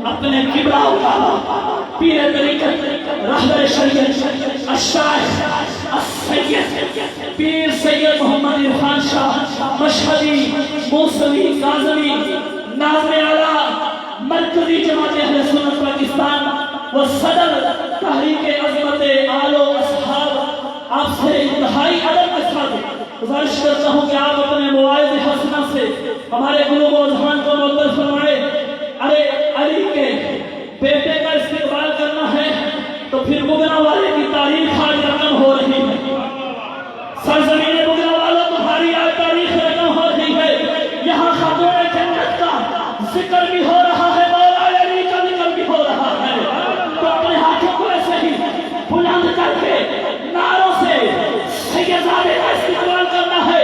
اپنے کبلا پیر طریقت رہبر شریعت الشیخ السید پیر سید محمد عرفان شاہ مشہدی موسوی کاظمی ناظم اعلیٰ مرکزی جماعت اہل سنت پاکستان و صدر تحریک عظمت آل و اصحاب، آپ سے انتہائی ادب کے ساتھ گزارش کرتا ہوں کہ آپ اپنے مواعظ حسنہ سے ہمارے قلوب و اذہان کو معطر فرمائے۔ ارے علی کے بیٹے کا استقبال کرنا ہے تو پھر بگنا والے کی تاریخ آج رقم ہو رہی ہے، سرزمین بگنا والوں تمہاری آج تاریخ رقم ہو رہی ہے۔ یہاں خاتون جنت کا ذکر بھی ہو رہا ہے، مولا علی کا ذکر بھی ہو رہا ہے، تو اپنے ہاتھوں کو ایسے ہی بلند کر کے نعروں سے سیدزادے کا استقبال کرنا ہے۔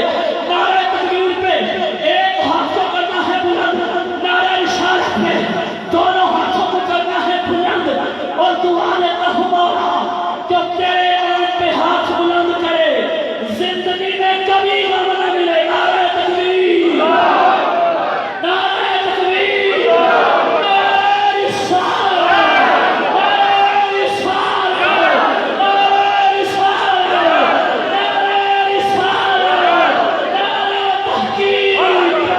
نعرہ تکبیر پہ ایک ہاتھ کو کرنا ہے بلند، نعرہ اشارت پہ دونوں ہاتھوں کو کرنا ہے بلند، اور دعا لیتا ہوں مولا جو تیرے نام پہ ہاتھ بلند کرے زندگی میں کبھی غم نہ ملے۔ نعرہ تکبیر، نعرہ تکبیر، نعرہ رسالت، نعرہ رسالت، نعرہ رسالت، نعرہ رسالت، نعرہ تحقیق، نعرہ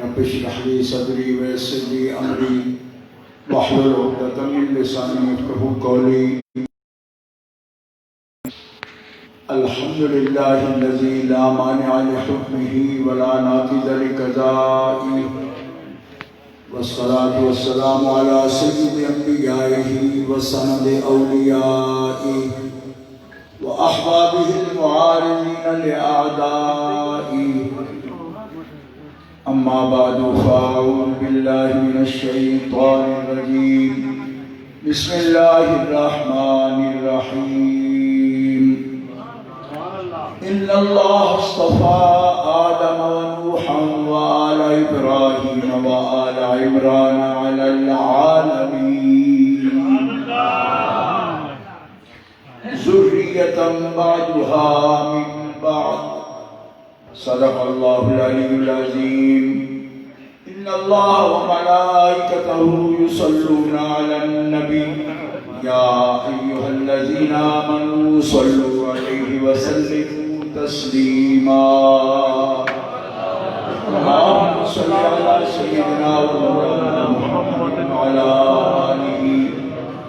رب اشرح لي صدري ويسر لي امري واحلل عقدة من لساني يفقهوا قولي الحمد لله الذي لا مانع لحكمه ولا ناقض لقضائه والصلاة والسلام على سيد أنبيائه وسند أوليائه وأحبابه المعارضين لأعدائه أما بعد فأعوذ بالله من الشيطان الرجيم بسم الله الرحمن الرحيم إن الله اصطفى آدم ونوحا وآل إبراهيم وآل عمران على العالمين ذرية بعدها من بعد صدق الله العلي العظيم إن الله وملائكته يصلون على النبي يا أيها الذين آمنوا صلوا عليه وسلموا تسليما اللهم صل على سيدنا ومولانا محمد وعلى آله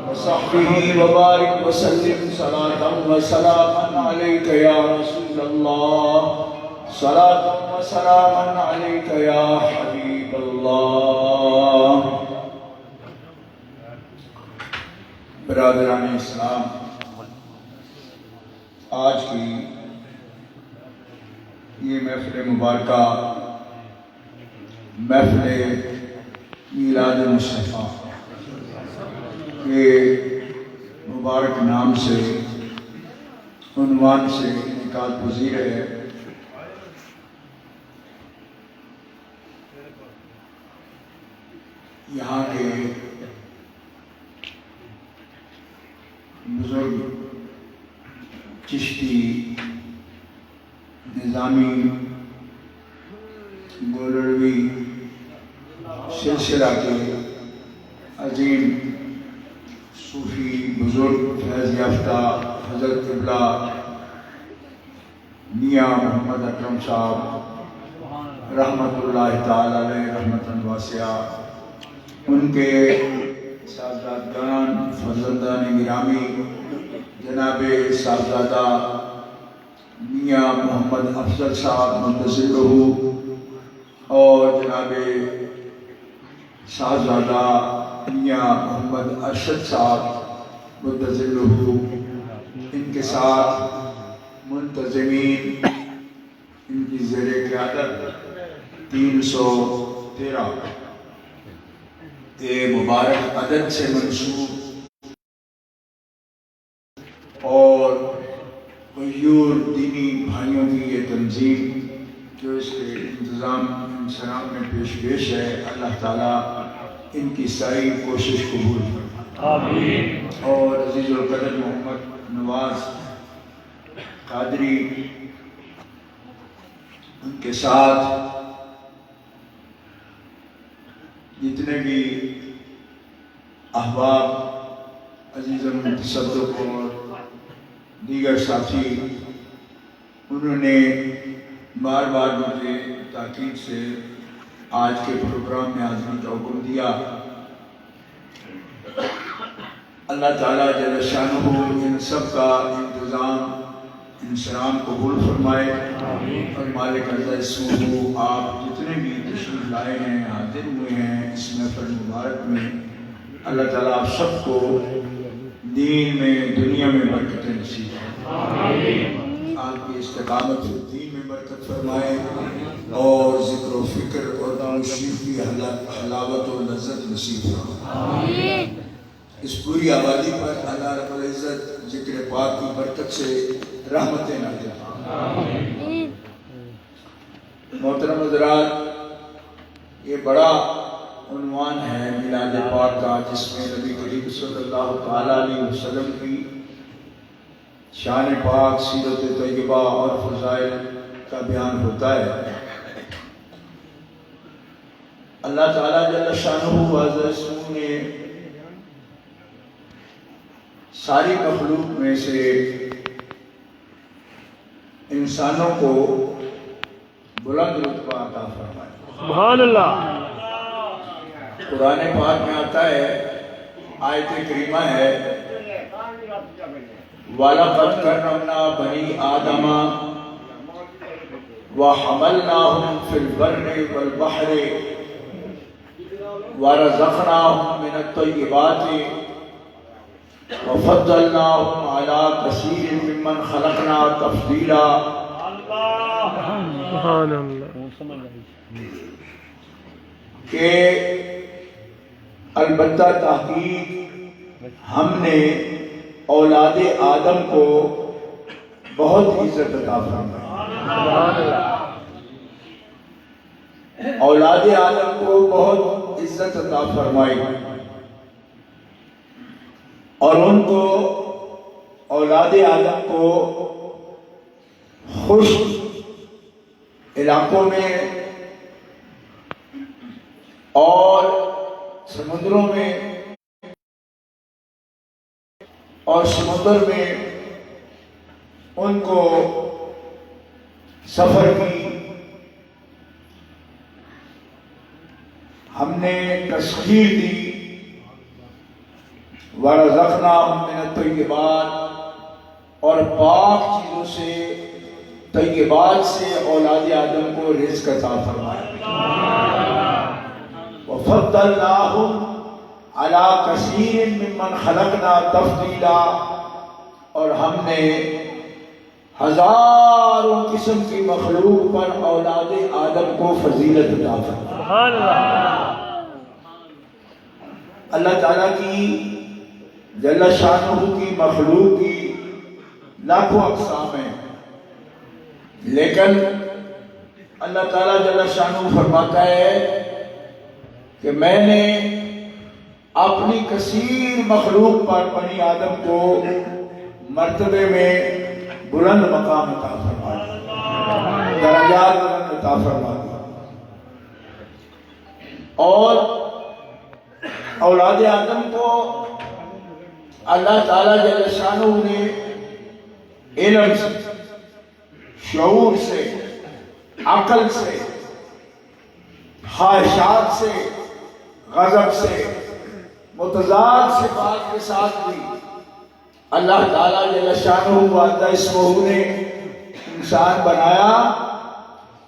وصحبه وبارك وسلم صلاة وسلاما عليك يا رسول الله صلاة وسلاما عليك يا حبيب الله۔ برادران اسلام، آج کی یہ محفل مبارکہ محفل میلاد مصطفیٰ کے مبارک نام سے عنوان سے انعقاد پذیر ہے۔ یہاں کے بزرگ چشتی، نظامی، گولڑوی سلسلہ کے عظیم صوفی بزرگ فیض یافتہ حضرت قبلہ میاں محمد اکرم صاحب رحمۃ اللہ تعالی علیہ رحمتاً واسعہ، ان کے صاحبزادگان فرزندان گرامی جناب صاحبزادہ میاں محمد افضل صاحب منتظر رہو اور جناب صاحبزادہ میاں محمد ارشد صاحب منتظر رہو، ان کے ساتھ منتظمین ان کی زیر قیادت 313 مبارک عدد سے منسوب اور غیور دینی بھائیوں کی یہ تنظیم جو اس کے انتظام انسلام میں پیش ہے، اللہ تعالیٰ ان کی ساری کوشش قبول کرے آمین۔ اور عزیز القدر محمد نواز قادری ان کے ساتھ جتنے بھی احباب عزیزم تصدق اور دیگر ساتھی، انہوں نے بار بار مجھے تاکید سے آج کے پروگرام میں حاضری کا حکم دیا۔ اللہ تعالیٰ جل شانہ ان سب کا انتظام انسلام قبول فرمائے اور مالک عزت سو آپ جتنے بھی تشریف لائے ہیں، حاضر ہوئے ہیں اس محفل مبارک میں، اللہ تعالیٰ آپ سب کو دین میں دنیا میں برکت نصیب فرمائے، آپ کی استقامت دین میں برکت فرمائے اور ذکر و فکر اور قرآن شریف کی حلاوت و لذت نصیب فرمائے۔ اس پوری آبادی پر اللہ رب العزت ذکر پاک کی برکت سے رحمتیں نازل فرمائے۔ محترم حضرات، یہ بڑا عنوان ہے میلاد پاک کا، جس میں نبی کریم صلی اللہ تعالیٰ علیہ وسلم کی شان پاک، سیرت طیبہ اور فضائل کا بیان ہوتا ہے۔ اللہ تعالیٰ جل شانہ عز نے ساری مخلوق میں سے انسانوں کو بلند رتبہ عطا فرمایا۔ سبحان اللہ۔ قرآن پاک میں آتا ہے، آیت کریمہ ہے، وَلَقَدْ كَرَّمْنَا بَنِي آدَمَ وَحَمَلْنَاهُمْ فِي الْبَرِّ وَالْبَحْرِ وَرَزَقْنَاهُمْ مِنَ الطَّيِّبَاتِ وَفَضَّلْنَاهُمْ عَلَىٰ كَثِيرٍ مِّمَّنْ خَلَقْنَا تَفْضِيلًا۔ سبحان اللہ۔ کہ البتہ تحقیق ہم نے اولاد آدم کو بہت عزت عطا فرمائی، اولاد آدم کو بہت عزت عطا فرمائی اور ان کو اولاد آدم کو خشک علاقوں میں اور سمندروں میں اور سمندر میں ان کو سفر کی ہم نے تسخیر دی، وَرَزَقْنَاهُم مِّنَ الطَّيِّبَاتِ اور پاک چیزوں سے، طیبات سے اولاد آدم کو رزق عطا فرمایا۔ وَفَضَّلْنَاهُمْ عَلَىٰ كَثِيرٍ مِّمَّنْ خَلَقْنَا تَفْضِيلًا اور ہم نے ہزاروں قسم کی مخلوق پر اولاد آدم کو فضیلت عطا فرمائی۔ اللہ تعالیٰ کی جل شانہ کی مخلوق کی لاکھوں اقسام ہیں، لیکن اللہ تعالیٰ جل شانہ فرماتا ہے کہ میں نے اپنی کثیر مخلوق پر بنی آدم کو مرتبے میں بلند مقام عطا فرمایا، درجات بلند عطا فرمایا، اور اولاد آدم کو اللہ تعالیٰ جل شانہ نے علم سے، شعور سے، عقل سے، خواہشات سے، غضب سے، متضاد صفات کے ساتھ بھی اللہ تعالیٰ جل شانہ وعدہ اسمہ نے انسان بنایا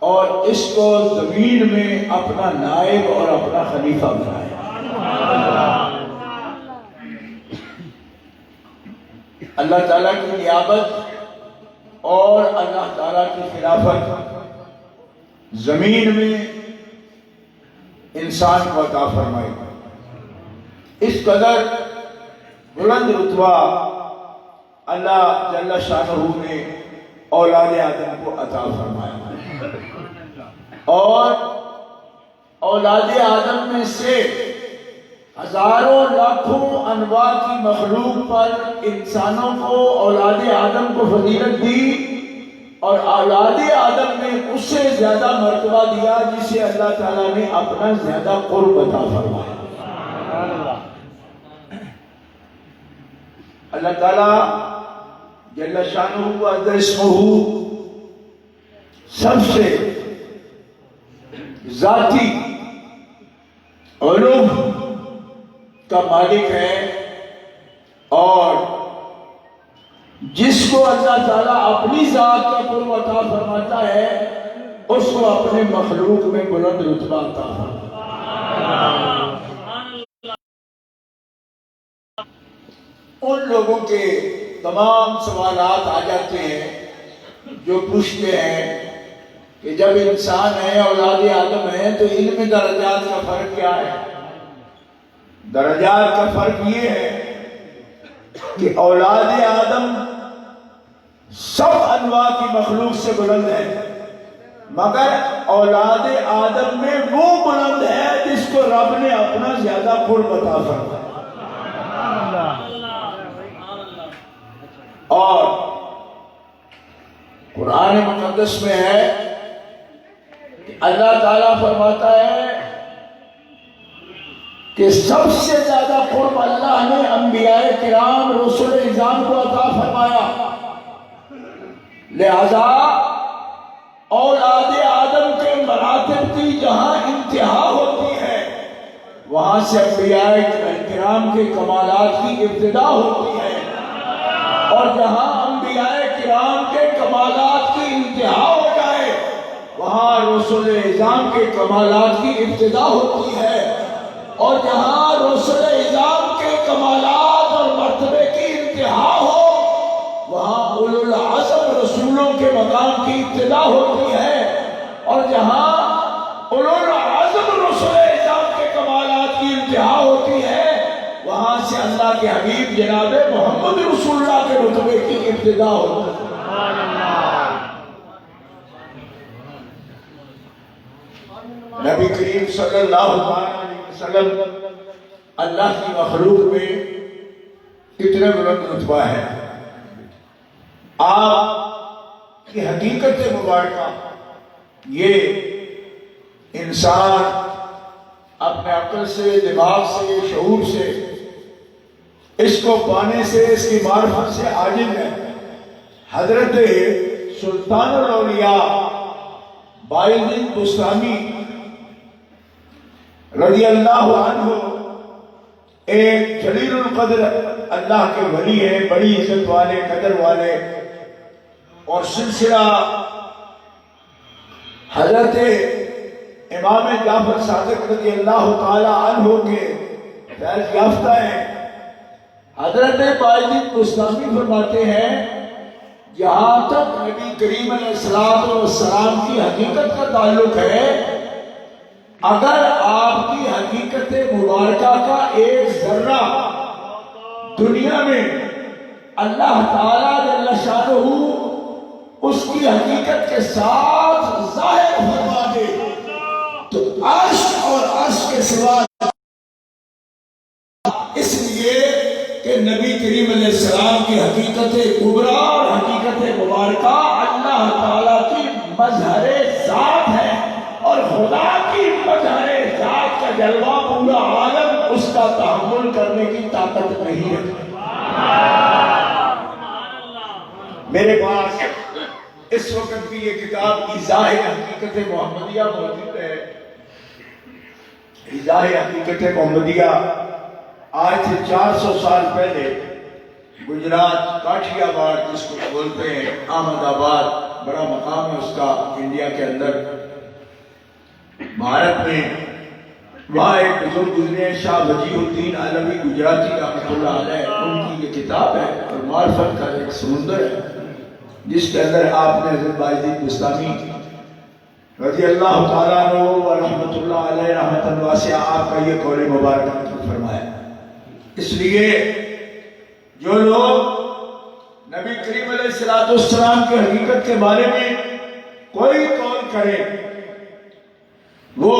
اور اس کو زمین میں اپنا نائب اور اپنا خلیفہ بنایا۔ اللہ تعالیٰ کی نیابت اور اللہ تعالیٰ کی خلافت زمین میں انسان کو عطا فرمائی۔ اس قدر بلند رتبہ اللہ جل شانہ نے اولاد آدم کو عطا فرمایا، اور اولاد آدم میں سے ہزاروں لاکھوں انواع کی مخلوق پر انسانوں کو اولاد آدم کو فضیلت دی، اور اولاد آدم نے اس سے زیادہ مرتبہ دیا جسے اللہ تعالیٰ نے اپنا زیادہ قرب عطا فرمایا۔ اللہ تعالیٰ جل شانہ وعز اسمہ سب سے ذاتی علوم کا مالک ہے، اور جس کو اللہ تعالیٰ اپنی ذات کا قرب عطا فرماتا ہے اس کو اپنے مخلوق میں بلند رتبہ عطا فرماتا ہے۔ ان لوگوں کے تمام سوالات آ جاتے ہیں جو پوچھتے ہیں کہ جب انسان ہے، اولاد آدم ہے، تو ان میں درجات کا فرق کیا ہے؟ درجات کا فرق یہ ہے کہ اولاد آدم سب انواع کی مخلوق سے بلند ہے، مگر اولاد آدم میں وہ بلند ہے جس کو رب نے اپنا زیادہ قرب عطا فرمایا۔ اور قرآن مقدس میں ہے کہ اللہ تعالیٰ فرماتا ہے کہ سب سے زیادہ قرب اللہ نے انبیاء کرام رسول اعظام کو عطا فرمایا، لہذا اولاد آدم کے مراتب کی جہاں انتہا ہوتی ہے وہاں سے انبیاء کرام کے کمالات کی ابتدا ہوتی ہے، اور جہاں انبیاء کرام کے کمالات کی انتہا ہو جائے وہاں رسول اعظام کے کمالات کی ابتدا ہوتی ہے، اور جہاں رسول اعظام کے کمالات اور مرتبے کی انتہا ہو وہاں اولو العزم رسولوں کے مقام کی ابتدا ہوتی ہے، اور جہاں اولو العزم رسول اعظام کے کمالات کی انتہا ہوتی ہے وہاں سے اللہ کے حبیب جناب محمد رسول اللہ کے رتبے کی ابتدا ہوتی ہے۔ نبی کریم صلی اللہ علیہ وسلم اللہ کی مخلوق میں کتنے بلند رتبہ ہے۔ آپ کی حقیقت مبارکہ یہ انسان اپنے عقل سے، دماغ سے، شعور سے اس کو پانے سے، اس کی معرفت سے عاجز ہے۔ حضرت سلطان الاولیاء بائزید بستامی رضی اللہ عنہ ایک جلیل القدر اللہ کے ولی ہیں، بڑی عزت والے، قدر والے، اور سلسلہ حضرت امام جعفر صادق رضی اللہ تعالی عنہ کے فیض یافتہ ہیں۔ حضرت بائزید بستامی فرماتے ہیں جہاں تک نبی کریم علیہ السلام کی حقیقت کا تعلق ہے، اگر آپ کی حقیقت مبارکہ کا ایک ذرہ دنیا میں اللہ تعالیٰ جل شانہ اس کی حقیقت کے ساتھ ظاہر فرما دے تو عرش اور عرش کے سوا، اس لیے کہ نبی کریم علیہ السلام کی حقیقت کبریٰ اور حقیقت مبارکہ اللہ تعالیٰ کی مظہر ذات ہے، اور خدا کی مظہر ذات کا جلوہ پورا عالم اس کا تحمل کرنے کی طاقت نہیں ہے۔ میرے پاس اس وقت بھی یہ کتاب ایضاح حقیقت محمدیہ موجود ہے۔ ایضاح حقیقت محمدیہ آج سے 400 سال پہلے گجرات کاٹھی آباد جس کو بولتے ہیں احمد آباد، بڑا مقام ہے اس کا انڈیا کے اندر، بھارت میں، وہاں ایک بزرگ گزرے ہیں شاہ وجیہ الدین علوی گجراتی رحمۃ اللہ علیہ، ان کی یہ کتاب ہے اور معرفت کا ایک سمندر ہے جس کے اندر آپ نے حضرت بایزید بستامی رضی اللہ تعالیٰ عنہ و رحمۃ اللہ علیہ رحمۃ واسعہ آپ کا یہ قول مبارک نقل فرمایا۔ اس لیے جو لوگ نبی کریم علیہ السلام کی حقیقت کے بارے میں کوئی قول کرے، وہ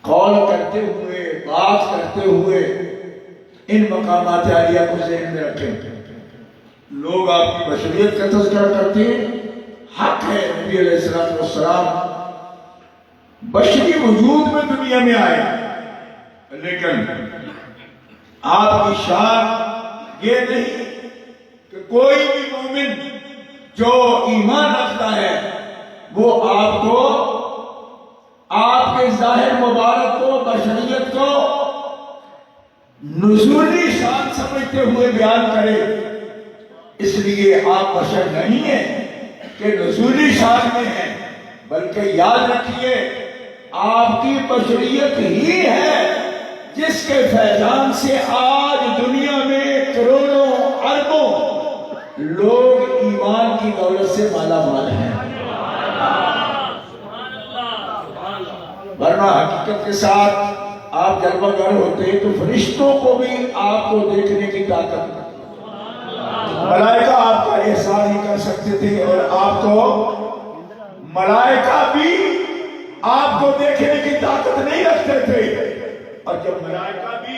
قول کرتے ہوئے، بات کرتے ہوئے ان مقامات عالیہ کو ذہن میں رکھیں۔ لوگ آپ کی بشریت کا تذکرہ کرتے ہیں، حق ہے نبی علیہ السلام بشری وجود میں دنیا میں آئے، لیکن آپ کی شان یہ نہیں کہ کوئی بھی مومن جو ایمان رکھتا ہے وہ آپ کو، آپ کے ظاہر مبارک کو، بشریت کو نزولی شان سمجھتے ہوئے بیان کرے۔ اس لیے آپ بشر نہیں ہیں کہ نزولی شان میں ہیں، بلکہ یاد رکھیے آپ کی بشریت ہی ہے جس کے فیضان سے آج دنیا میں کروڑوں اربوں لوگ ایمان کی دولت سے مالا مال ہیں۔ ورنہ حقیقت کے ساتھ آپ جلوہ گر ہوتے تو فرشتوں کو بھی آپ کو دیکھنے کی طاقت، ملائکہ آپ کا احسان نہیں کر سکتے تھے، اور آپ کو ملائکہ بھی آپ کو دیکھنے کی طاقت نہیں رکھتے تھے، اور جب ملائکہ بھی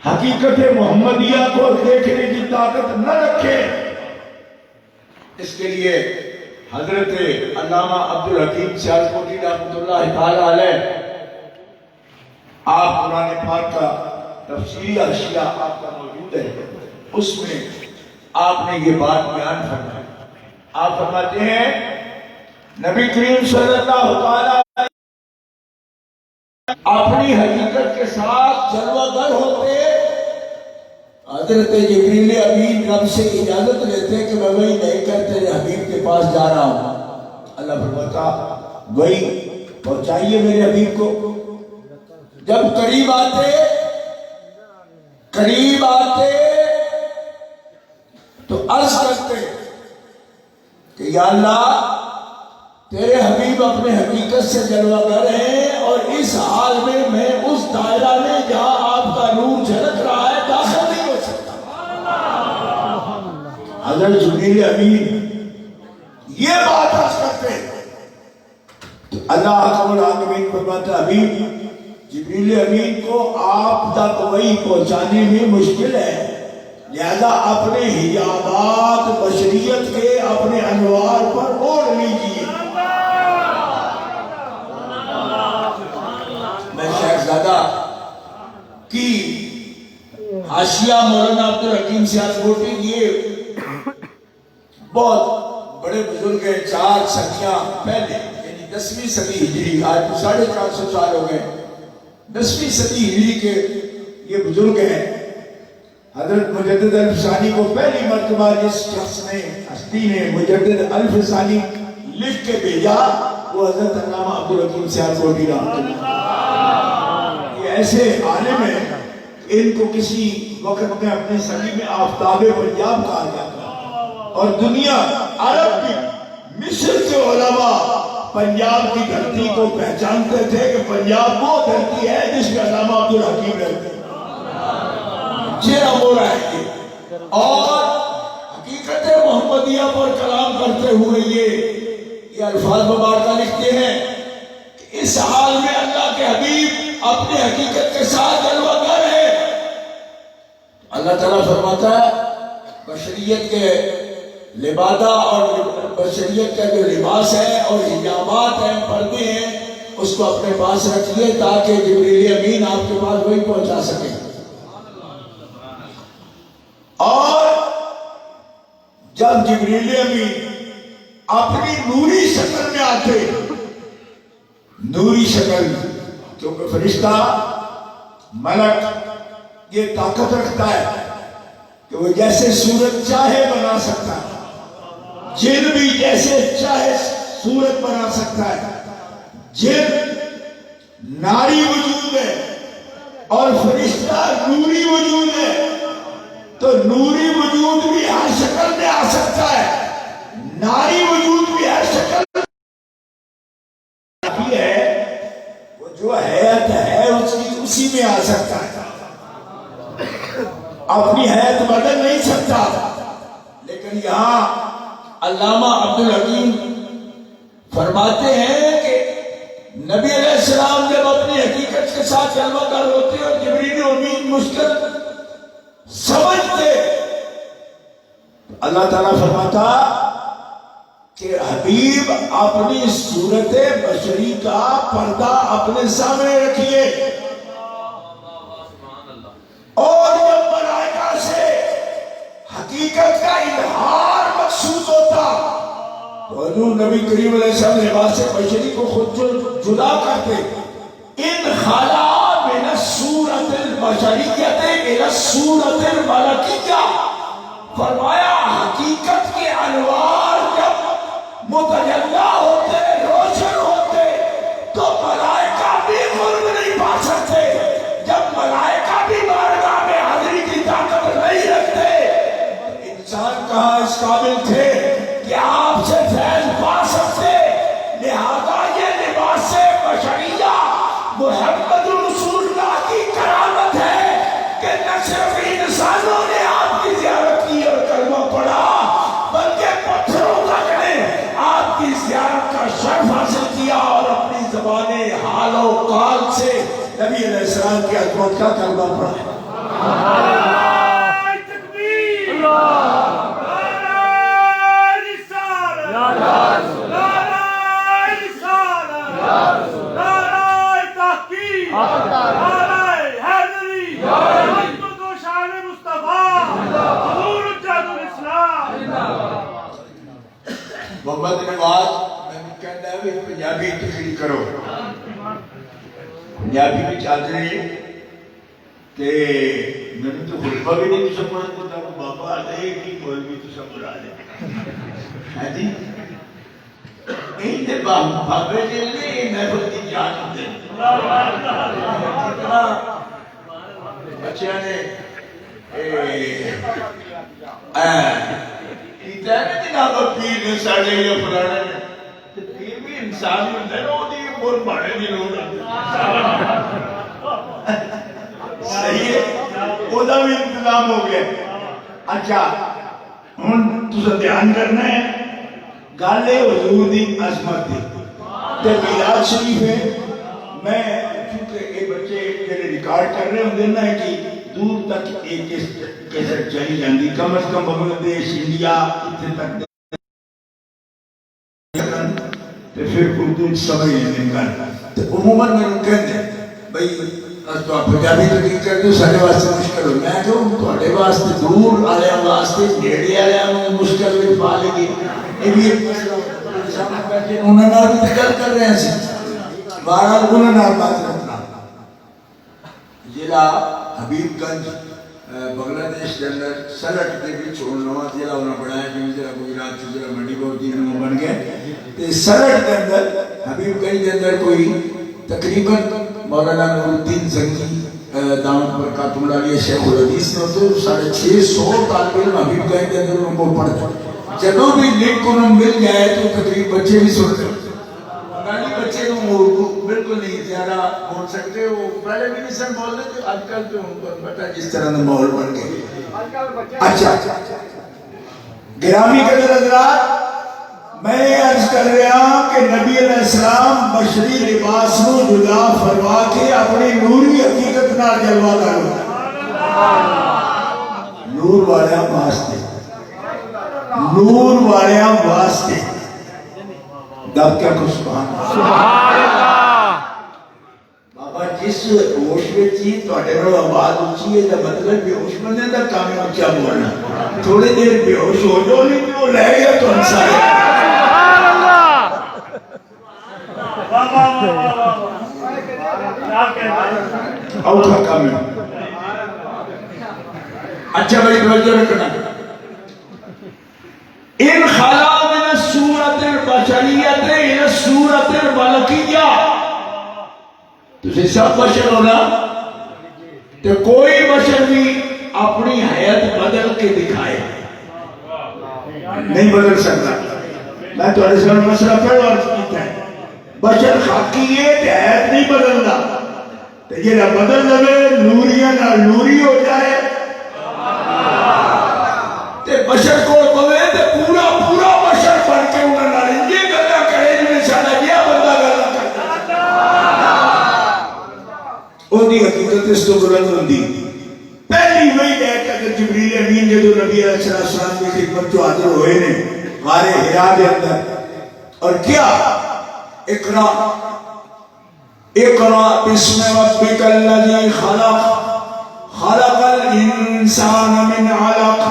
حقیقت محمدیہ کو دیکھنے کی طاقت نہ رکھے، اس کے لیے حضرت علامہ عبدالحکیم سیالکوٹی رحمۃ اللہ تعالی علیہ، آپ قرآن پاک کا تفسیری اشیاء آپ کا موجود ہے، اس میں آپ نے یہ بات بیان فرمائی۔ آپ فرماتے ہیں نبی کریم صلی اللہ علیہ اپنی حقیقت کے ساتھ جلوہ گر ہوتے، حضرت جبریل امین رب سے اجازت لیتے کہ میں وہی نہیں کر تیرے حبیب کے پاس جا رہا ہوں۔ اللہ فرماتا وہی پہنچائیے میرے حبیب کو۔ جب قریب آتے تو عرض کرتے کہ یا اللہ تیرے حبیب اپنے حقیقت سے جلوہ گر ہیں، اور اس حال میں اس دائرہ میں جہاں آپ کا نور جھلک رہا ہے داخل نہیں ہو سکتا۔ حضرت جبریل امین یہ بات عرض کرتے تو اللہ رب العالمین فرماتا حبیب جبریل امین کو آپ تک وہی پہنچانے میں مشکل ہے، لہذا اپنے حجابات بشریت کے اپنے انوار پر اوڑھ لیجیے۔ میں شہزادہ کی حاشیہ مولانا عبدالحکیم سیالکوٹی، یہ بہت بڑے بزرگ ہیں، 4 صدیاں پہلے، یعنی 10ویں صدی ہجری، آج تو 450 سال ہو گئے، 10ویں صدی ہجری کے یہ بزرگ ہیں۔ حضرت مجدد الفسانی کو پہلی مرتبہ جس شخص نے، ہستی نے مجدد الفسانی لکھ کے بھیجا وہ حضرت علامہ عبدالحکیم سیالکوٹی رحمۃ اللہ۔ یہ ایسے عالم ہیں ان کو کسی وقت میں اپنے صدی میں آفتاب پنجاب کہا جاتا، اور دنیا عرب کی، مصر کے علماء پنجاب کی دھرتی کو پہچانتے تھے کہ پنجاب وہ دھرتی ہے جس میں علامہ عبدالحکیم رہتے ہیں، ہو رہا ہے۔ اور حقیقت محمدیہ پر کلام کرتے ہوئے یہ الفاظ مبارکہ لکھتے ہیں کہ اس حال میں اللہ کے حبیب اپنے حقیقت کے ساتھ جلوہ گر ہے۔ اللہ تعالیٰ فرماتا ہے بشریت کے لبادہ اور بشریت کا جو لباس ہے اور حجابات ہیں، پردے ہیں، اس کو اپنے پاس رکھیے تاکہ جبریل امین آپ کے پاس وہی پہنچا سکے۔ اور جب جبریل امین اپنی نوری شکل میں آتے، نوری شکل، کیونکہ فرشتہ ملک یہ طاقت رکھتا ہے کہ وہ جیسے صورت چاہے بنا سکتا ہے، جن بھی جیسے چاہے صورت بنا سکتا ہے۔ جن ناری وجود ہے اور فرشتہ نوری وجود ہے، تو نوری وجود بھی ہر شکل میں آ سکتا ہے، ناری وجود بھی ہر شکل میں ہے، وہ جو حیات ہے اس کی اسی میں آ سکتا ہے، اپنی حیات بدل نہیں سکتا۔ لیکن یہاں علامہ عبدالحکیم فرماتے ہیں کہ نبی علیہ السلام جب اپنی حقیقت کے ساتھ کلمہ گر ہوتے اور جبریل امین مشکل سمجھتے، اللہ تعالیٰ فرماتا کہ حبیب اپنی صورت بشری کا پردہ اپنے سامنے رکھیے، اور جب ملائکہ سے حقیقت کا اظہار مقصود ہوتا تو حضور نبی کریم علیہ السلام لباس بشری کو خود جدا کرتے۔ ان خلا من الصورت البشریت الى الصورت الملکیہ، فرمایا حقیقت کے انوار جب متجلی ہوتے، روشن ہوتے، تو ملائکہ بھی قرب نہیں پا سکتے۔ جب ملائکہ بھی بارگاہ میں حاضری کی طاقت نہیں رکھتے، انسان کہاں اس قابل تھے کہ آپ سے فیض پا سکتے؟ لہذا یہ لباس بشریہ محمد رسول اللہ کی کرامت ہے کہ نہ صرف انسانوں نے آپ کی زیارت کی اور کلمہ پڑھا، بلکہ پتھروں تک نے آپ کی زیارت کا شرف حاصل کیا اور اپنی زبان حال و قال سے نبی علیہ السلام کی عظمت کا کلمہ پڑھا۔ محمد نواز میں کہتا ہے کہ پنجابی تقریر کرو، پنجابی بھی چل رہی ہے کہ میں نے تو خطبہ بھی نہیں تو سمجھ دیتا کہ بابا آتے کہ کوئی بھی تو سمجھ آ جائے ہے جی۔ این بابے جلنے محفل کی جان ہوتے بچیاں نے کیتا ہے کہ جناب پیر نے ساڑھے یا پرانے نے تو پیر بھی انسان ہوتا ہے نا، وہ دی بور بڑے بھی لوگ صحیح ہے، وہ دا بھی انتظام ہو گیا۔ اچھا ہن تسا دھیان کرنا ہے، گالے حضور دی عظمت دی تے میلاد شریف ہے۔ میں چونکہ یہ بچے جڑے ریکارڈ کر رہے ہوندے نا کہ دور تک ایک کیسٹ چلی جاندی، کم از کم بنگلہ دیش، انڈیا اتنے تک تے پھر اردو سمجھ لینے گا۔ تے عموماً میں کہتے بھائی تو آپ پنجابی تقریر کر دو سارے واسطے مشکل ہو، میں کہوں تھوڑے واسطے دور والے واسطے نیڑے والے مشکل بھی پا لے گی۔ یہ بھی ایک مسئلہ انہوں نے بھی گل کر رہے ہیں، بہرحال انہوں نے بات رکھنا۔ ضلع حبیب گنج بنگلہ دیش کے اندر سلٹ کے بھی چھوڑ نواں ضلع انہوں نے بنایا، جو ضلع گجرات سے ضلع منڈی بہت دن میں بن گئے۔ تو سلٹ کے اندر حبیب گنج کے اندر کوئی تقریباً مولانا نور الدین زنگی دامت برکاتہ اللہ علیہ شیخ الحدیث نے ہوتے 650 طالب علم حبیب گنج کے اندر ان کو پڑھتے۔ جدوں بھی لنک انہوں مل جائے تو تقریب بچے بھی سنتے، پرانی بچے کو بالکل نہیں زیادہ بول سکتے، وہ پہلے بھی نہیں سن بول رہے تھے، آج کل تو ان کو پتہ جس طرح کا ماحول بن گئے۔ اچھا گرامی قدر حضرات، میں عرض کر رہا ہوں کہ نبی علیہ السلام بشری لباس کو جدا فرما کے اپنی نوری حقیقت نہ جلوہ کرو، نور والیاں واسطے، نور والیاں واسطے دب کیا کو سبحان اللہ۔ بابا جس ہوش میں چیز تو اٹھے بڑا آواز اچھی ہے، جب مطلب بے ہوش بنے دا کام ہے کیا بولنا، تھوڑے دیر بے ہوش ہو جو نہیں تو لے گیا تو انسان ہے۔ اوکھا کام ہے. اچھا بھائی توجہ رکھنا. ان خلا من الصورت البشریت الى الصورت الملکیہ. تجھے سب بشر ہونا تو کوئی بشر بھی اپنی حیات بدل کے دکھائے نہیں بدل سکتا. میں تو علیہ السلام مسئلہ پہلے عرض کیتا ہے بشر خاکی ہے کہ حیات نہیں بدلنا تو یہ نہ بدل لگے نوریہ نہ نوری ہو جائے تے بشر کو پوے تے پورا پورا بشر بن کے انہاں نال یہ گلاں کرے جویں ساڈا جیا بندہ گلاں کردا. اودی حقیقت اس تو بلند ہوندی. پہلی وہی ہے کہ اگر جبریل امین جدو نبی علیہ السلام کی خدمت جو حاضر ہوئے نے غار حرا کے اندر اور کیا اقرا اقرا بسم ربک الذی خلق خلق الانسان من علق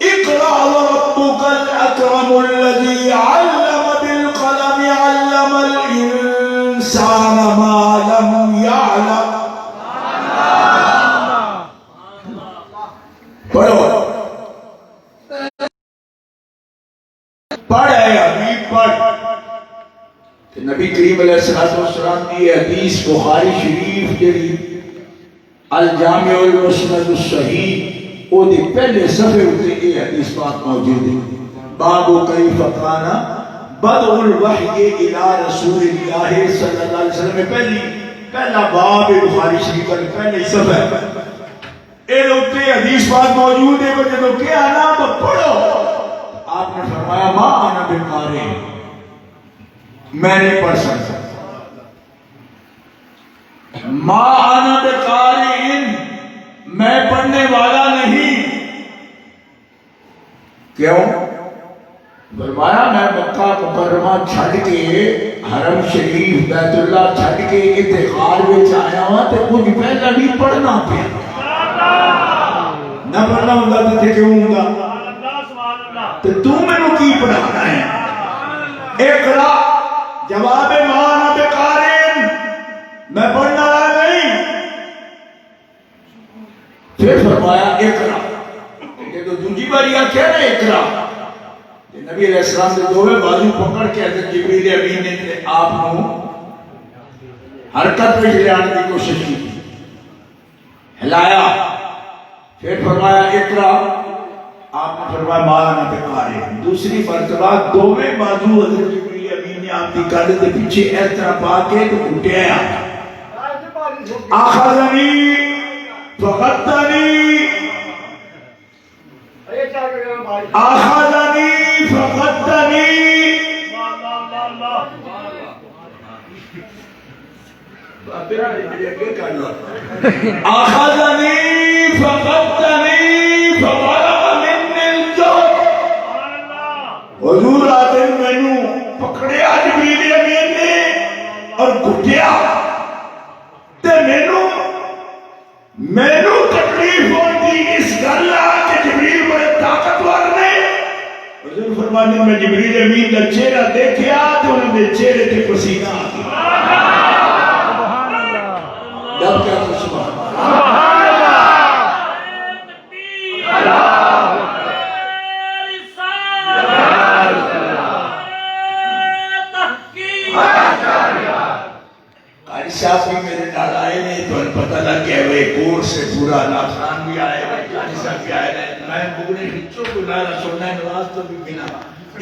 اقرأ وربك الأكرم الذي علم بالقلم علم الإنسان ما لم يعلم. پڑھو پڑھ ہے حبیب پڑھ. نبی کریم علیہ السلام کی حدیث بخاری شریف جڑی الجامع المسند الصحیح وہ دی پہلے صفحے ہوتے یہ حدیث پاک موجود ہے. باب کیف کان بدء الوحی الی رسول اللہ صلی اللہ علیہ وسلم میں پہلا باب بخاری شریف کا پہلے صفحہ اے ہوتے حدیث پاک موجود ہے. جب کیا نا پڑھو آپ نے فرمایا ما انا بقاری میں نہیں پڑھ سکتا. ما انا بقاری میں پڑھنے والا نہیں. کیوں؟ فرمایا میں مکہ مکرمہ چھڑ کے حرم شریف بیت اللہ چھڑ کے اتخار میں آیا ہوا تو کچھ پہلا بھی پڑھنا پیا. نہ پڑھنا ہوگا تو تھے کیوں ہوگا تو تم میں نے کی پڑھانا ہے. اقرا جواب مانا بقارن میں پڑھنا والا نہیں. پھر فرمایا اقرا کہ تو دوسری باری کیا نا اقرا. نبی علیہ السلام نے دوویں بازو پکڑ کے حضرت جبریل امین نے آپ کو حرکت میں لے آنے کی کوشش کی ہلایا. پھر فرمایا اقرا آپ نے فرمایا مانا بقاری. دوسری مرتبہ دوویں بازو حضرت جبریل امین نے آپ کی کندھ کے پیچھے اس طرح پا کے تو اٹھایا. اخذنی فغتنی اخذنی فغتنی اخذنی فغتنی فبلغ منی الجهد. حضور آدم مینو پکڑیا جبریل امین نے اور گھٹیا تے مینو تکلیف ہوتی اس گل کہ جبریل بڑے طاقتور نے. حضور فرماتے میں جبریل امین کا چہرہ دیکھیا تو انہوں نے چہرے تے پسینہ آ گیا. جب کیا تو سبحان قاری صاحب بھی میرے نال آئے نہیں تو پتہ لگ گیا وہ کور سے پورا ناخان بھی آئے ہوئے قاری صاحب بھی آئے ہیں. میں بوڑھے بچوں کو نالا سننا ہے نواز تو بھی بنا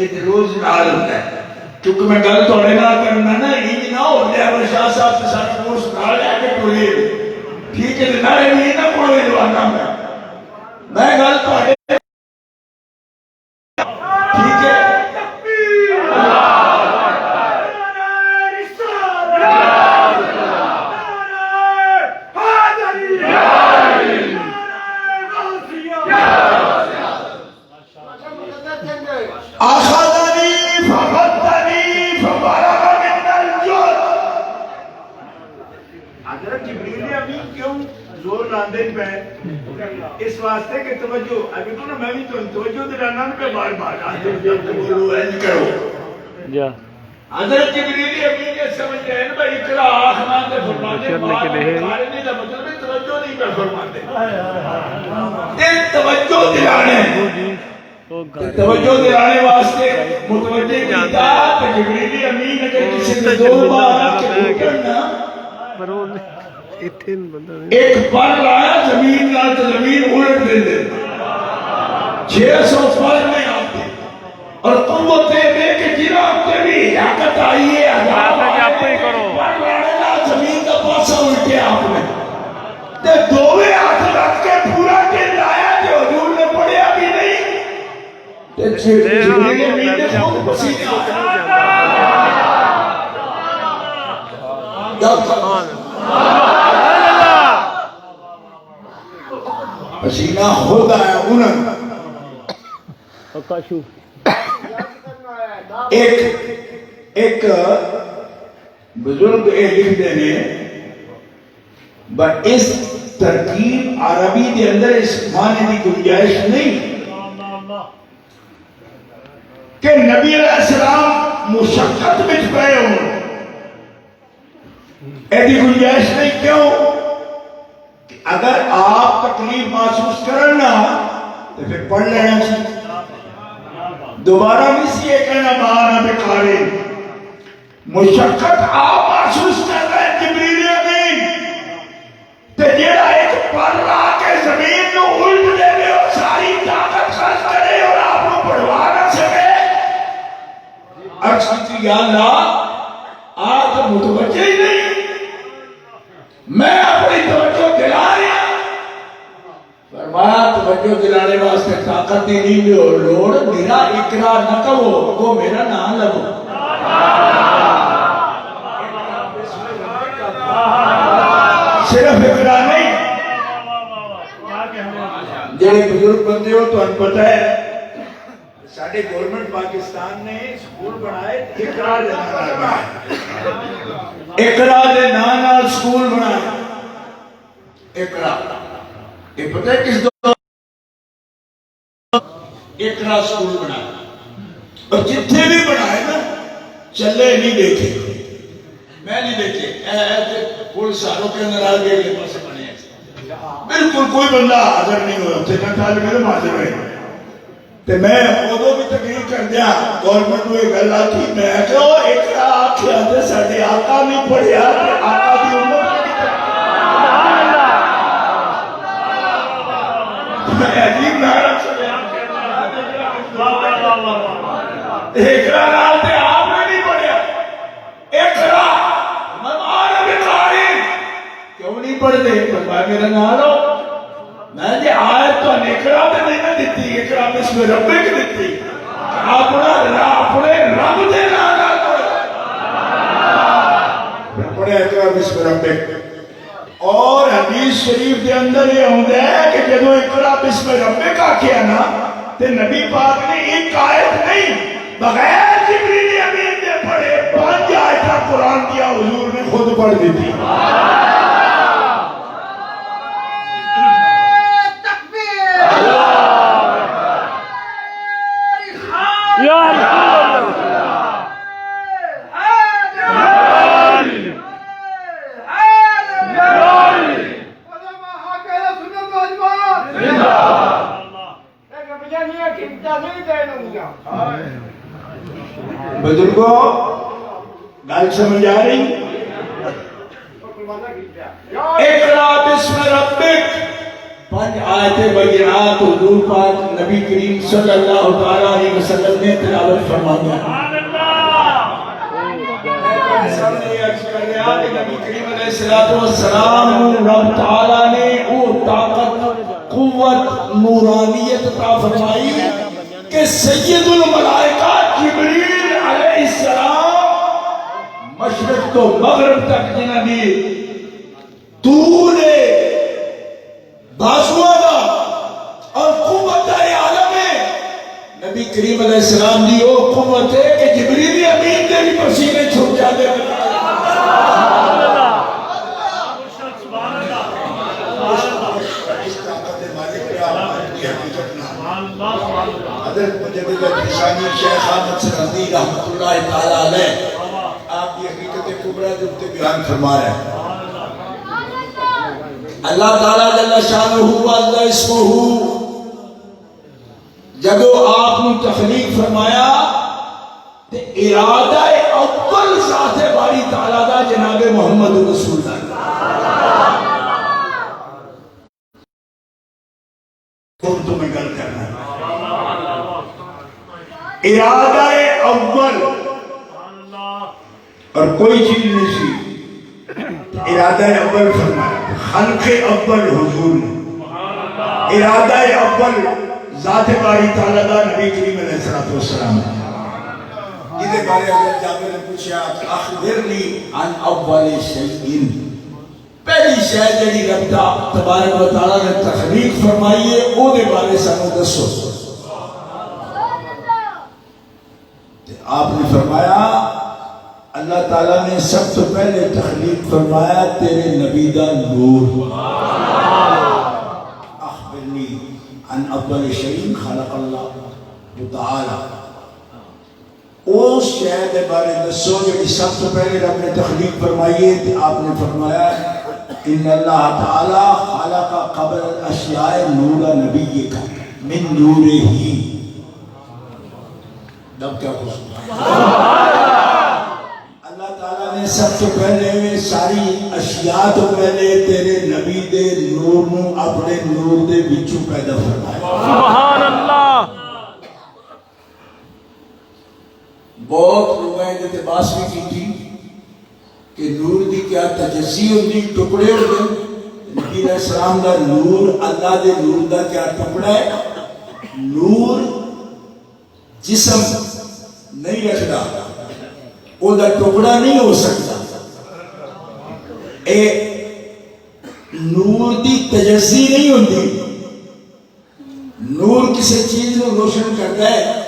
یہ روز نال ہوتا ہے کیونکہ میں گل تھوڑے نہ کرنا نا یہ نہ ہو جائے وہ شاہ صاحب سے ساتھ کورس نال لے کے ٹولے ٹھیک ہے نہ یہ نہ پڑھے دوانا میں گل تھوڑے ٹھیک ہے. اس واسطے کہ توجہ ابھی تو نا میں بھی تو توجہ دلانا پہ بار بار آتے ہیں تو بولو اینج کرو حضرت جبریل امین نے سمجھ گئے نا بھائی اقرا آخمان دے فرمانے بعد بخارنے کا مطلب ہے توجہ نہیں کر فرماتے توجہ دلانے توجہ دلانے واسطے متوجہ کیتا تو جبریل امین اگر کسی نے دو بار آپ کے کرنا ایک پر لایا زمین نہ تو زمین الٹ دے دے 600 پر میں آتے اور قوتیں دے کے جناب کے بھی حیاکت آئی ہے عذاب آئے پر لانے نا زمین کا پاسا الٹے آپ نے تے دووے ہاتھ رکھ کے پورا دن لایا جو حضور نے پڑھیا بھی نہیں تے جبریل امین نے خود پسینے پسینہ خود آیا انہوں ایک بزرگ لکھ دینے اس ترکیب عربی دے اندر اس معنی دی گنجائش نہیں کہ نبی علیہ السلام مشقت بچ پائے ہوں ایسی گنجائش نہیں کیوں اگر آپ تکلیف محسوس کرنا تو پھر پڑھ لینا چاہیے دوبارہ نہیں سی یہ کہنا مانا بکارے مشقت آپ محسوس کر رہے ہیں جبریل امین تو جیڑا ایک پر لا کے زمین نو الٹ دے گے اور ساری طاقت خرچ کرے اور آپ کو پڑھوا نہ سکے عرض کی یا اللہ آپ متوجہ ہی نہیں میں اپنی توجہ دلا رہا فرمایا توجہ دلانے واسطے طاقت دی نہیں لوڑ میرا اقرار نہ کرو وہ میرا نام لگو صرف اقرار نہیں جڑے بزرگ بندے ہو تو ان پتہ ہے ساڑھے گورنمنٹ پاکستان نے سکول بنائے اقرا دے نانا سکول بنائے اقرا یہ پتہ ہے کس دور اقرا سکول بنائے اور جتنے بھی بنائے نا چلے نہیں دیکھے میں نہیں دیکھے ایسے پول سالوں کے اندر آگے لے پاسے بنے ہیں بالکل کوئی بندہ حاضر نہیں ہوا جتنا طالب علم حاضر ہوئے تو میں خودوں بھی تقریر کر دیا گورنمنٹ ہوئے گلہ کی میں کہ وہ اقرا آکھیا تھے ساڑھے آقا نہیں پڑھیا کہ آقا بھی امت میں عجیب نارا چلے اقرا نالتے آپ نے نہیں پڑھیا اقرا ممانا بکاری کیوں نہیں پڑھ دے فرمایا میرا نالو میں جی آیت تو اقرا پہ نہیں نہ دیتی اقرا پہ اس میں ربک دیتی اپنے رب دے نانا پڑھے اقرا پہ اس میں ربک اور حدیث شریف دے اندر یہ ہوتا ہے کہ جب اقرا پہ اس میں ربک آکیا نا تو نبی پاک نے ایک آیت نہیں بغیر جبریل امین نے پڑھے 5 آیتہ قرآن کیا حضور نے خود پڑھ دیتی بزرگوں گل سمجھ آ رہی اقرا بسم ربک 5 آیتیں بینات حضور پاک نبی کریم صلی اللہ علیہ وسلم نے تلاوت فرمایا سامنے عرض کر رہا کہ نبی کریم علیہ السلام رب تعالیٰ نے وہ طاقت قوت نورانیت عطا فرمائی کہ سید الملائکہ جبریل علیہ السلام مشرق تو مغرب تک جنہی طول بازوہ دا اور قوت عالم ہے نبی کریم علیہ السلام دی وہ قوت ہے کہ جبریل امین دے بھی پسینے چھوٹ جاتے ہیں حضرت مجدد الحسانی شیخ احمد سرندی رحمت اللہ تعالیٰ علیہ ٹکڑا جو تے بیان فرما رہا ہے اللہ تعالیٰ جل شانہ عز اسمہ جدو آپ نے تخلیق فرمایا تے ارادہ اول ذات باری تعالیٰ دا جناب محمد رسول اللہ تو میں گل کرنا ارادہ اول اور کوئی چیز نہیں سی ارادہ اول فرمایا خلق اول حضور نے ارادہ اول ذات باری تعالیٰ دا نبی کریم علیہ السلام جیدے بارے حضرت جابر نے پوچھا اخبرنی عن اول شیئن پہلی شے جڑی رب تبارک و تعالیٰ نے تخلیق فرمائی ہے او دے بارے سانو دسو آپ نے فرمایا اللہ تعالیٰ نے سب تو پہلے تخلیق فرمایا تیرے نبی دا نور اخبرنی عن اول شیء خلق اللہ تعالی اس شے دے بارے دسو جو سب تو پہلے رب نے تخلیق فرمائی ہے آپ نے فرمایا ان اللہ تعالی خلق قبل الاشیاء نور نبی کا من نور ہی دب کیا خوش اللہ تعالیٰ نے سب تو پہلے ساری اشیاء تو پہلے تیرے نبی دے نور نو اپنے نور دے بچوں پیدا فرمایا سبحان اللہ بہت لوگوں نے تباس بھی کی تھی کہ نور دی کیا تجزی ہوتی ٹکڑے ہوتے نبی علیہ السلام دا نور اللہ دے نور دا کیا ٹکڑا ہے نور جسم نہیں رکھتا وہ دا ٹکڑا نہیں ہو سکتا اے نور دی تجزی نہیں ہوتی نور کسی چیز کو روشن کرتا ہے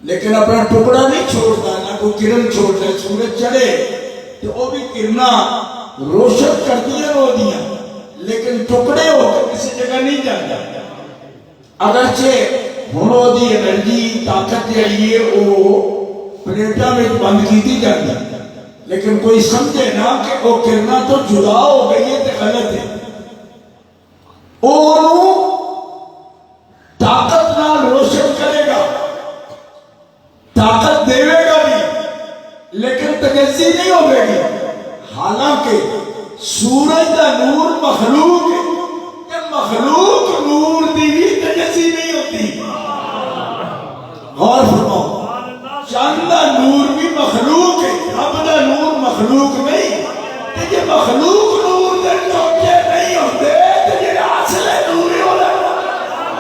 لیکن اپنا ٹکڑا نہیں چھوڑتا نہ کوئی کرن چھوڑتا ہے سورج چڑھے تو وہ بھی کرنا روشن کر دیا ہو دیا لیکن ٹکڑے ہو کے کسی جگہ نہیں جاتا اگرچہ ہونو دی انرجی طاقت جائیے وہ پلیٹا میں بند کی تھی جاتا لیکن کوئی سمجھے نا کہ وہ کرنا تو جدا ہو گئی ہے تو غلط ہے وہ طاقت نہ روشن کرے گا طاقت دیوے گا بھی لیکن تجزی نہیں ہوگی حالانکہ سورج دا نور مخلوق ہے کہ مخلوق نور دی بھی تجزی نہیں ہوتی غور فرماؤ چاند دا نور بھی مخلوق ہے رب دا نور مخلوق نہیں کہ یہ مخلوق نور دے چوکے نہیں ہوتے کہ یہ اصل نور ہو رہا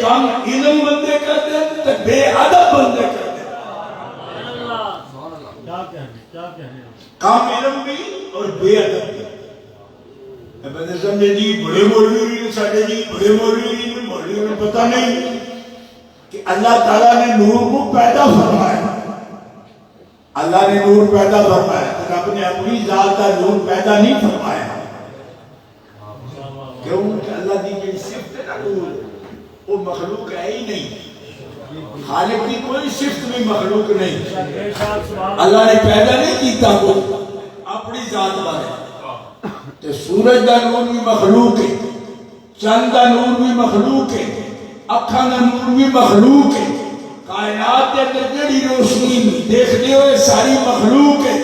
کم علم بندے کرتے ہیں تو بے ادب بندے کرتے ہیں کم علم بھی اور بے ادب بھی بندے سمجھے جی بڑے مولوی ساڑھے جی بڑے مولوی میں پتہ نہیں کہ اللہ تعالیٰ نے نور کو پیدا فرمایا اللہ نے نور پیدا فرمایا تو رب نے اپنی ذات کا نور پیدا نہیں فرمایا کیوں کہ اللہ دی کی صفت ہے نا نور وہ مخلوق ہے ہی نہیں خالق کی کوئی صفت بھی مخلوق نہیں اللہ نے پیدا نہیں کیتا کو اپنی ذات والے تو سورج دا نور بھی مخلوق ہے چند دا نور بھی مخلوق ہے اکھاں دا نور بھی مخلوق ہے کائنات دے اندر جڑی روشنی دیکھتے ہوئے ساری مخلوق ہے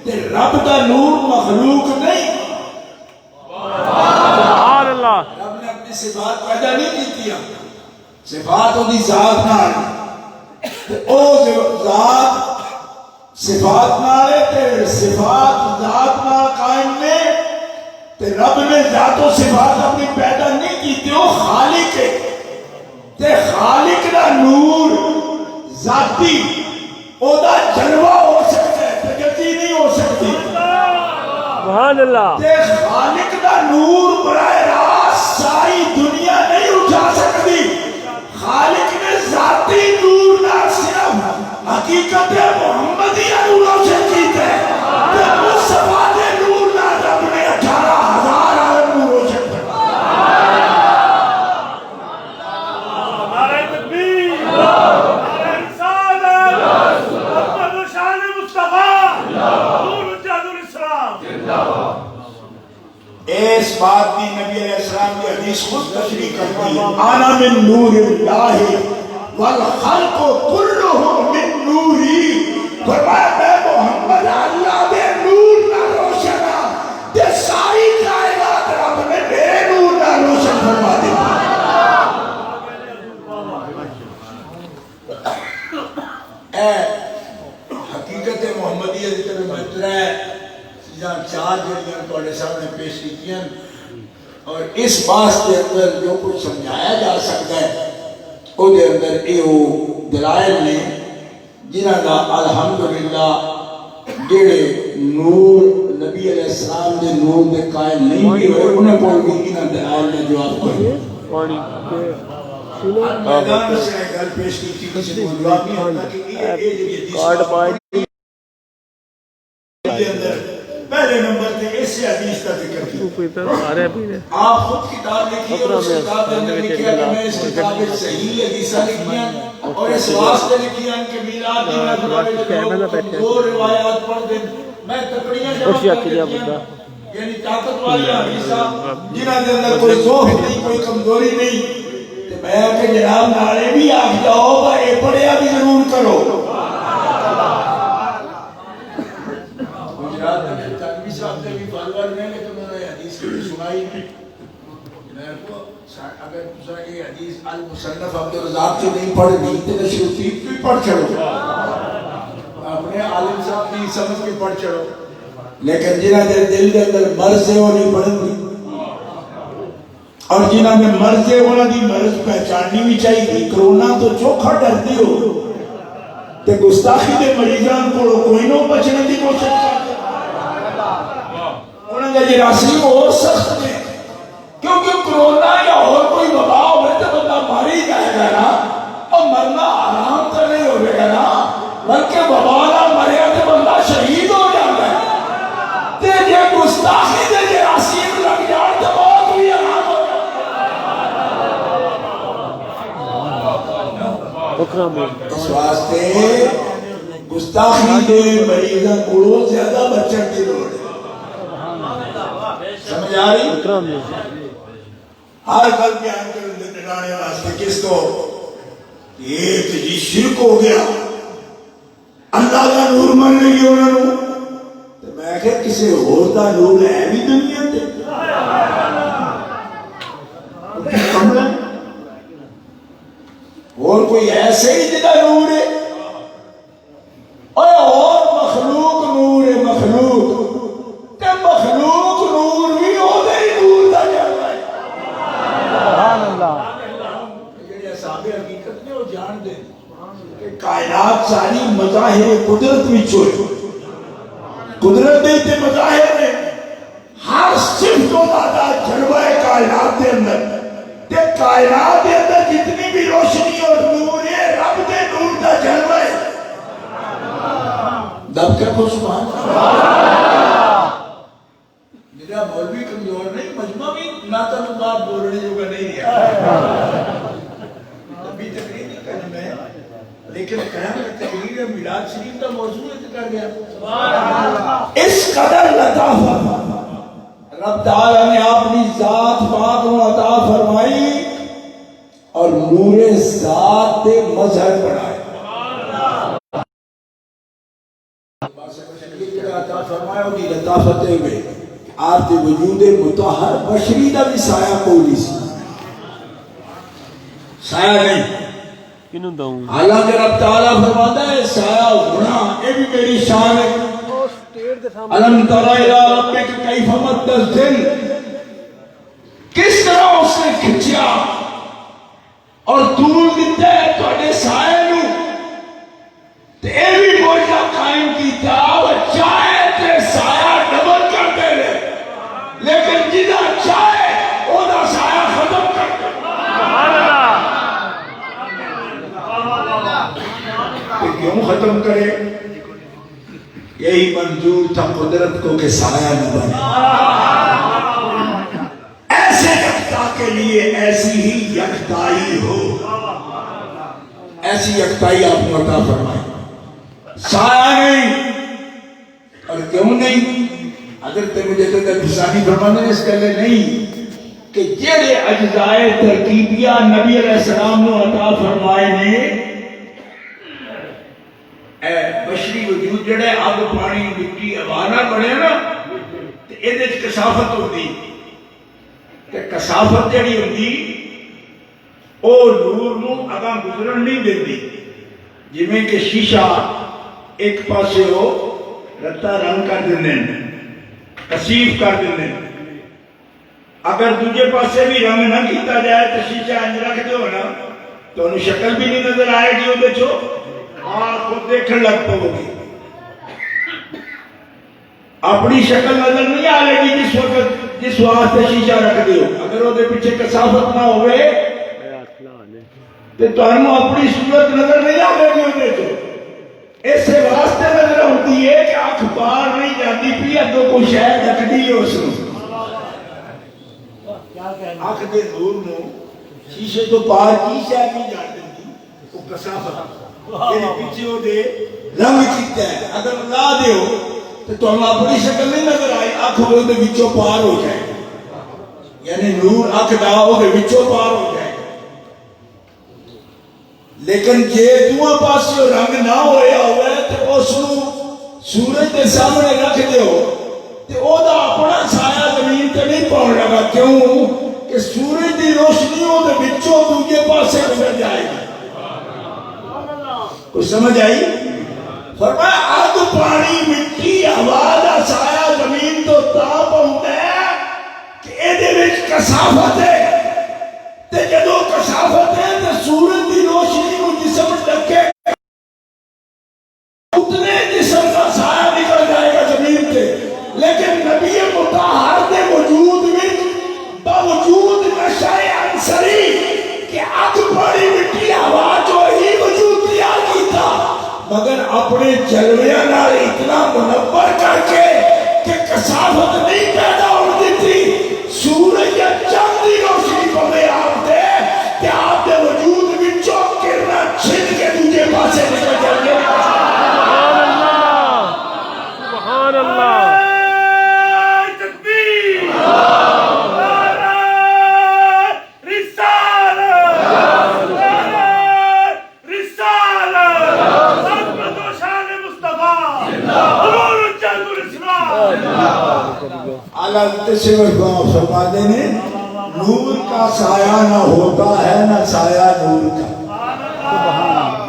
تے رب دا نور مخلوق نہیں سبحان اللہ رب نے اپنی صفات پیدا نہیں کی صفات ہوتی ذات نال او ذات صفات نال تے صفات ذات نال قائم نے تے رب نے ذات و صفات اپنی پیدا نہیں کی تے وہ خالق ہے تے خالق دا نور ذاتی او دا جلوہ ہو سکتا ہے تجزی نہیں ہو سکتی سبحان اللہ تے خالق دا نور براہ راست ساری دنیا نہیں اٹھا سکتی خالق نے ذاتی نور نہ صرف حقیقت محمدیہ روشن کیتے تے مصطفیٰ دے نور نہ رب نے 18,000 عالم نور روشن فرمایا۔ نعرہ تکبیر، نعرہ رسالت، محمد و شان مصطفیٰ، نور حجت الاسلام۔ اس بات کی نبی علیہ السلام کی حدیث خود تشریح کرتی ہے، انا من نور اللہ والخلق کلہم من نوری، فرمایا میں محمد اللہ دے نور نہ روشن ہاں تے ساری کائنات رب نے میرے نور نہ روشن فرما دی۔ اے حقیقت محمدیہ دی طرف بہتر ہے جہاں 4 جڑیاں توڑے سامنے پیش کیتیاں اور اس باس کے اندر جو کچھ سمجھایا جا سکتا ہے او دے اندر ایو دلائل نے جنہاں دا الحمدللہ جڑے نور نبی علیہ السلام دے نور دے قائل نہیں بھی ہوئے انہیں کو بھی انہاں دلائل نے جواب کرے میدان سے گل پیش کی تھی کسی کو جواب نہیں ہوتا کہ یہ کارڈ پائے کے اندر پہلے نمبر تے اس حدیث کا ذکر کیا۔ آپ خود کتاب لکھی اور اس کتاب کے اندر لکھیا کہ میں اس کتاب میں صحیح حدیثہ لکھیاں اور اس واسطے لکھیاں کہ میلاد کی محفل میں دو روایات پڑھ دیں میں تکڑیاں جمع کر دیاں یعنی طاقت والی حدیثہ جنہاں دے اندر کوئی ضعف نہیں کوئی کمزوری نہیں تے میں کہ جناب نالے بھی آکھ جاؤ گا اے پڑھیا بھی ضرور کرو۔ تنوی صاحب نے بھی فالوار میں نے تو میں نے حدیث کی سنائی اگر دوسرا یہ حدیث المصنف عبدالرزاق سے نہیں پڑھ دی تو نشروطیب بھی پڑھ چڑھو اپنے عالم صاحب بھی سمجھ کے پڑھ چڑھو لیکن جنہاں دے دل دے اندر مرض ہے وہ نہیں پڑھن دی اور جنہاں میں مرض ہے انہاں دی مرض پہچاننی بھی چاہیے۔ کرونا تو چوکھا ڈرتی ہو تے گستاخی دے مریضان کو کوئی نہ بچنے دی کوشش کرتے انہوں نے جراثیم اور سخت میں کیونکہ کرونا یا اور کوئی وبا ہوئے تو بندہ مر ہی جائے گا نا اور مرنا آرام تو نہیں ہوئے گا نا بلکہ وبا نہ مریا تو بندہ شہید ہو جاتا ہے تے یہ گستاخی دے جراثیم لگ جان تو بہت بھی آرام ہو جاتا ہے۔ اس واسطے گستاخی دے مریضہ کوڑوں زیادہ بچن کی لوڑ ہے۔ سمجھ آ رہی؟ ہر گل بیان کرنے ڈرانے واسطے کس کو یہ تو جی شرک ہو گیا اللہ کا نور من نہیں ہونا نو تو میں کہ کسی اور کا نور ہے بھی دنیا تے اور کوئی ایسے ہی جگہ نور ہے اور مخلوق نور ہے مخلوق تے مخلوق نور بھی ہو دے نور دا جلوہ ہے سبحان اللہ یہ اصحاب حقیقت نے وہ جان دے کہ کائنات ساری مظاہر قدرت میں چھوئے قدرت دے تے مظاہر میں ہر صفت و دادا جلوہ کائنات دے اندر تے کائنات دے اندر جتنی بھی روشنی اور نور ہے رب دے نور دا جلوہ ہے دب کر کو سبحان میرا مولوی کمزور نہیں مجمع بھی ناتا مباب بولنے جو کا نہیں ہے ابھی تقریر نہیں کرنے میں لیکن قیام تقریر میلاد شریف کا موضوع کر گیا اس قدر لطافت رب تعالیٰ نے اپنی ذات پاک و عطا فرمائی اور نور ذات دے مظہر بنائے عطا فرمایا ہوگی لطافت ہوئے آپ کے وجود متحر بشری دا بھی سایہ کولی سی سایہ نہیں حالانکہ رب تعالیٰ فرماتا ہے سایہ گناہ اے بھی میری شان ہے علم ترى الى ربك كيف مد الظل کس طرح اس نے کھچیا اور دور دیتا ہے تھوڑے سائے نو تے اے بھی موجہ قائم کیتا وہ چاہے تے سایہ ڈبل کر دے لے لیکن جنہ چاہے وہ دا سایہ ختم کر دے ختم کرے. یہی منظور تھا قدرت کو کہ سایہ نہ بنے. ایسے یکتا کے لیے ایسی ہی یکتائی ہو. ایسی یکتائی آپ کو عطا فرمائے. سایہ نہیں. اور کیوں نہیں؟ حضرت مجدد الفسانی فرمانے اس کے لئے نہیں کہ جڑے اجزائے ترکیبیہ نبی علیہ السلام نے عطا فرمائے نے اے بشری وجود جڑے آگ پانی مٹی ابانا بڑے نا تو ایدے کسافت ہوتی. کہ کسافت جڑی ہوتی او نور نو اگاں گزرن نہیں دیتی. جی میں کہ شیشہ ایک پاسے ہو رتا رنگ کر دینے کسیف کر دینے. اگر دوجے پاسے بھی رنگ نہ کیتا جائے تو شیشہ انج رکھ دے ہو نا تو انہوں شکل بھی نہیں نظر آئے گی وہ دیکھو اور خود دیکھن لگ پو گی. اپنی شکل نظر نہیں آئے گی جس وقت جس واسطے شیشہ رکھ دے ہو. اگر وہ دے پیچھے کسافت نہ ہوئے تو انہوں اپنی صورت نظر نہیں آئے گی وہ دیکھو. اس سے واسطے نظر ہوتی ہے کہ آنکھ باہر نہیں جاتی پی ادھو کو شاید رکھ دی ہے اس نے. آنکھ دے نور نو شیشے تو باہر کی شاید نہیں جاتی وہ کسافت یعنی پیچھے ہو دے رنگ کیتا ہے. اگر لا دے ہو تو ہم اپنی شکل نہیں نظر آئی. آنکھ ہو دے وچوں پار ہو جائے یعنی نور آنکھ دا ہو دے وچوں پار ہو جائے. لیکن جے دوہاں پاسے رنگ نہ ہویا ہوئے تو اس نو سورج دے سامنے رکھ دے ہو تو او دا اپنا سایہ زمین تے نہیں پاؤں لگا. کیوں کہ سورج دی روشنی ہو دے بچوں دوجے پاسے گزر جائے گی. کچھ سمجھ آئی؟ فرمایا آگ پانی مٹی ہوا دا سایہ زمین تو تاپ ہوتا ہے کہ ایدے وچ کسافت ہے. تے جدو کسافت ہے تو سورج دی روشنی کو جسم ڈکے اتنے جسم کا سایہ نکل جائے گا زمین تے. لیکن نبی مطہر دے وجود میں باوجود نشہ انصری کہ آگ پانی مٹی ہوا جو ہی وجود دیا کیتا مگر اپنے جلویاں نال اتنا منور کر کے کہ کسافت نہیں پیدا ہو دیتی. سورج یا چاند دی روشنی پڑے آپ دے کہ آپ دے وجود میں چوک کرنا چھن کے دوجے پاسے نکل جائے. سبحان اللہ. تکبیر. فرما دینے نور کا سایہ نہ ہوتا ہے نہ سایہ نور کا.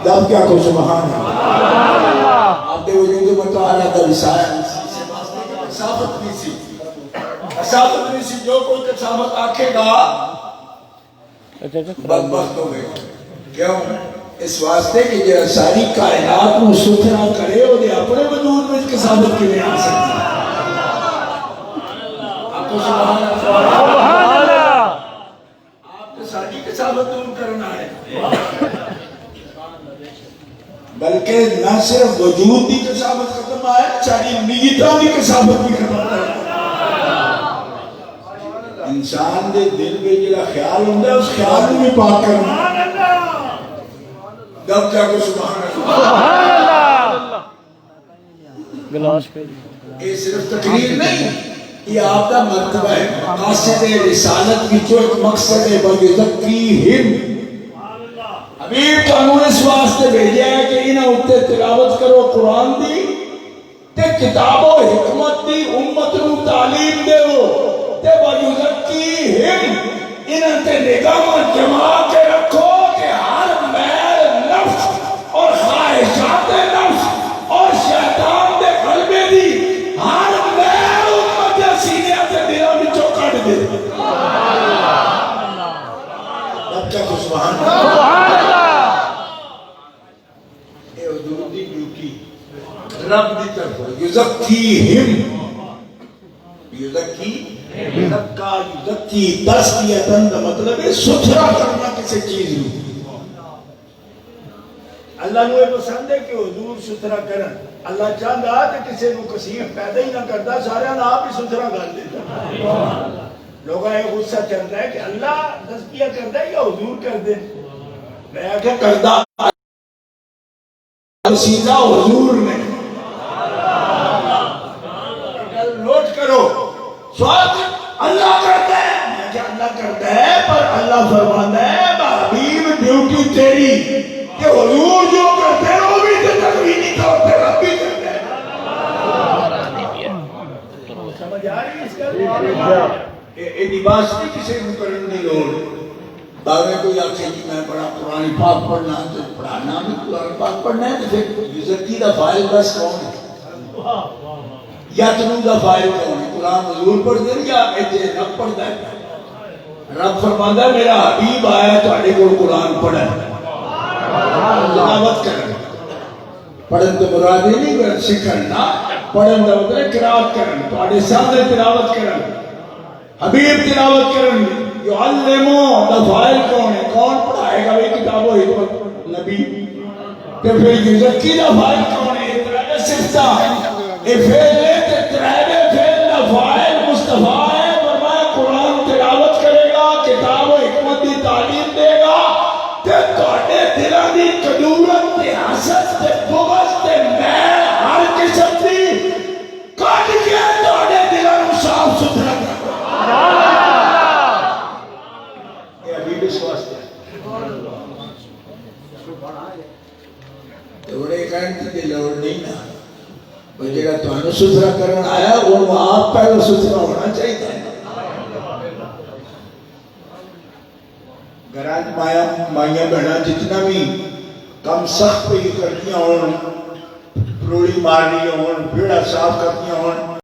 جب کیا کو سبحان اللہ. آپ دے وجود مطالعہ کا سایہ کسافت بھی سی. کسافت بھی سی. جو کوئی کسافت آکھے گا بدبخت ہو گئے. کیوں؟ اس واسطے کہ جو ساری کائنات کو ستھرا کرے وہ دے اپنے وجود میں کسافت کی نہیں آ سکتی. سبحان اللہ. آپ نے ساری کسافت دور کرنا ہے. بلکہ نہ صرف وجود کی کسافت ختم آئے ساری نیتوں کی کسافت بھی ختم آئے. انسان دے دل میں جڑا خیال ہوتا ہے اس خیال میں پاک کرنا. جب کیا کو سبحان اللہ. یہ صرف تقریر نہیں یہ آپ کا مرتبہ ہے. مقاصد رسالت کی جو ایک مقصد ہے وَيُزَكِّيهِمْ. حبیب تو انہوں نے اس واسطے بھیجا ہے کہ انہیں اٹھتے تلاوت کرو قرآن دی تے کتاب و حکمت دی امت نو تعلیم دے ہو تے وَيُزَكِّيهِمْ. انہیں تے نگاہ جما کے رکھو کہ ہر میل نفس اور خواہشات نفس اور شیطان دے قلبے دی ہر میل امت یا سینے تے دلوں میں چوکٹ دے. اب کیا کو سبحان اللہ. اے حضور دی ڈیوٹی رب دی طرف یزکیہم. یزکی زکا یزکی تزکیتن دا مطلب ہے ستھرا کرنا کسی چیز میں. اللہ نو یہ پسند ہے کہ حضور ستھرا کرن اللہ چاہتا ہے کہ کسی کو کسیف پیدا ہی نہ کرتا سارے آپ ہی ستھرا کر دیتا لوگوں یہ غصہ چلتا ہے کہ اللہ تزکیہ کرتا ہے یا حضور کر دے میں آگے کردہ سیدھا حضور نے نوٹ کرو سوال اللہ کرتا ہے میں کہ اللہ کرتا ہے پر اللہ فرماتا ہے حبیب ڈیوٹی تیری کہ حضور جو کرتے ہیں وہ بھی تکوینی طور پر رب بھی کرتا ہے سمجھ آ رہی ہے اس کا یہ لباس نہیں کسی مقرر نہیں لوگ باغے کوئی آکھے کہ میں بڑا قرآن پاک پڑھنا تو پڑھانا بھی قرآن پاک پڑھنا ہے تو پھر یزدی دا فائل بس کون ہے یا تنو دا فائل کون ہے قرآن حضور پڑھ دیں یا ایجے رب پڑھ دیں رب فرماتا ہے میرا حبیب آیا تو آنے کو قرآن پڑھا ہے تلاوت کرنا پڑھن تو مرادی نہیں کرنا سکھنا پڑھن دا مطلب قرات کرنا تو آنے سامنے تلاوت کرنا حبیب تلاوت کرنا یعلمو دفائل کون ہے کون پڑھائے گا یہ کتاب و حکمت نبی تو پھر یزکی دفائل کون ہے اترائے صفتہ یہ فیل ہے تترائے فیل دفائل مصطفیٰ ہے فرمایا قرآن تلاوت کرے گا کتاب و حکمت دی تعلیم دے گا تے توڑے دلہ دی قدورت تے حسد تے بغض تے میں ہر قسم دی کٹ کے توڑے دلہ نو صاف ستھرا کر اس واسطے تو بڑے کہنے کی لوڑ نہیں نا وہ جگہ تو انہوں ستھرا کرنا آیا وہ آپ پہلے ستھرا ہونا چاہیے تھا گراج مائیاں بہنا جتنا بھی کم سخت پہ کرنیاں ہون پروڑی مارنی ہون بھیڑا صاف کرنیاں ہون